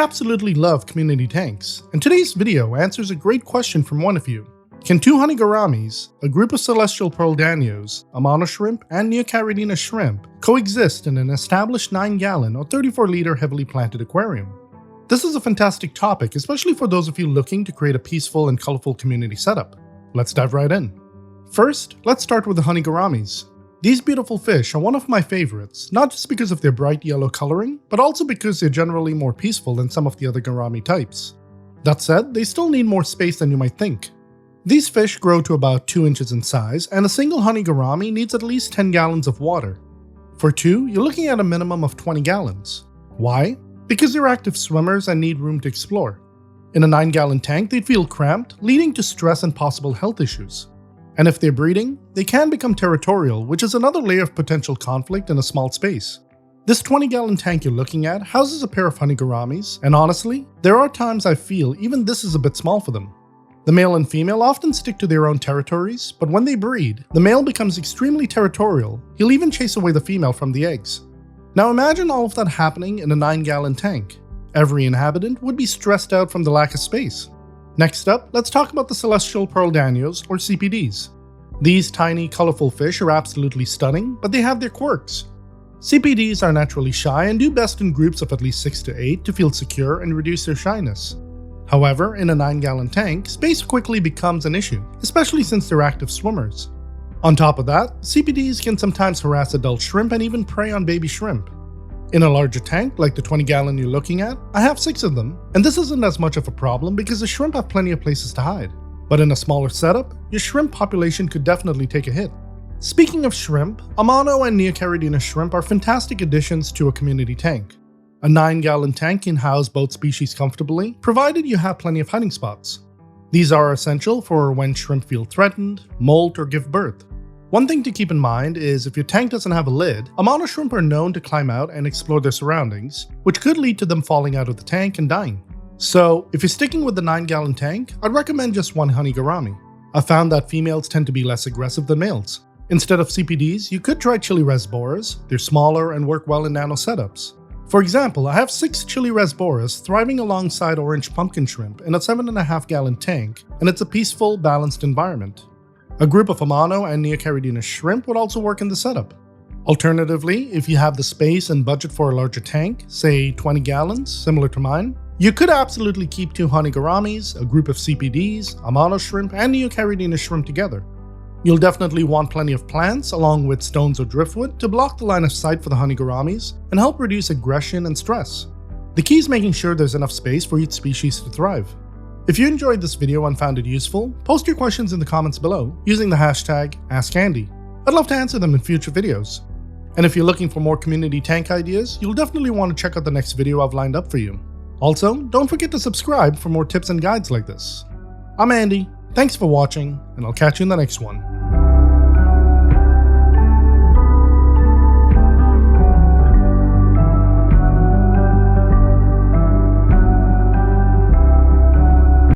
absolutely love community tanks, and today's video answers a great question from one of you. Can two Honey Gouramis, a group of celestial Pearl Danios, Amano Shrimp, and Neocaridina Shrimp coexist in an established 9-gallon or 34-liter heavily planted aquarium? This is a fantastic topic, especially for those of you looking to create a peaceful and colorful community setup. Let's dive right in. First, let's start with the Honey Gouramis. These beautiful fish are one of my favorites, not just because of their bright yellow coloring, but also because they're generally more peaceful than some of the other gourami types. That said, they still need more space than you might think. These fish grow to about 2 inches in size, and a single Honey Gourami needs at least 10 gallons of water. For two, you're looking at a minimum of 20 gallons. Why? Because they're active swimmers and need room to explore. In a 9-gallon tank, they'd feel cramped, leading to stress and possible health issues. And if they're breeding, they can become territorial, which is another layer of potential conflict in a small space. This 20-gallon tank you're looking at houses a pair of Honey Gouramis, and honestly, there are times I feel even this is a bit small for them. The male and female often stick to their own territories, but when they breed, the male becomes extremely territorial. He'll even chase away the female from the eggs. Now imagine all of that happening in a 9-gallon tank. Every inhabitant would be stressed out from the lack of space. Next up, let's talk about the celestial Pearl Danios, or CPDs. These tiny, colorful fish are absolutely stunning, but they have their quirks. CPDs are naturally shy and do best in groups of at least 6 to 8 to feel secure and reduce their shyness. However, in a 9-gallon tank, space quickly becomes an issue, especially since they're active swimmers. On top of that, CPDs can sometimes harass adult shrimp and even prey on baby shrimp. In a larger tank, like the 20-gallon you're looking at, I have 6 of them, and this isn't as much of a problem because the shrimp have plenty of places to hide. But in a smaller setup, your shrimp population could definitely take a hit. Speaking of shrimp, Amano and Neocaridina Shrimp are fantastic additions to a community tank. A 9-gallon tank can house both species comfortably, provided you have plenty of hiding spots. These are essential for when shrimp feel threatened, molt, or give birth. One thing to keep in mind is if your tank doesn't have a lid, Amano shrimp are known to climb out and explore their surroundings, which could lead to them falling out of the tank and dying. So, if you're sticking with the 9-gallon tank, I'd recommend just one Honey Gourami. I've found that females tend to be less aggressive than males. Instead of CPDs, you could try chili rasboras. They're smaller and work well in nano setups. For example, I have 6 chili rasboras thriving alongside orange pumpkin shrimp in a 7.5-gallon tank, and it's a peaceful, balanced environment. A group of Amano and Neocaridina Shrimp would also work in the setup. Alternatively, if you have the space and budget for a larger tank, say 20 gallons, similar to mine, you could absolutely keep 2 Honey Gouramis, a group of CPDs, Amano Shrimp, and Neocaridina Shrimp together. You'll definitely want plenty of plants, along with stones or driftwood, to block the line of sight for the Honey Gouramis and help reduce aggression and stress. The key is making sure there's enough space for each species to thrive. If you enjoyed this video and found it useful, post your questions in the comments below using the hashtag AskAndy. I'd love to answer them in future videos. And if you're looking for more community tank ideas, you'll definitely want to check out the next video I've lined up for you. Also, don't forget to subscribe for more tips and guides like this. I'm Andy, thanks for watching, and I'll catch you in the next one.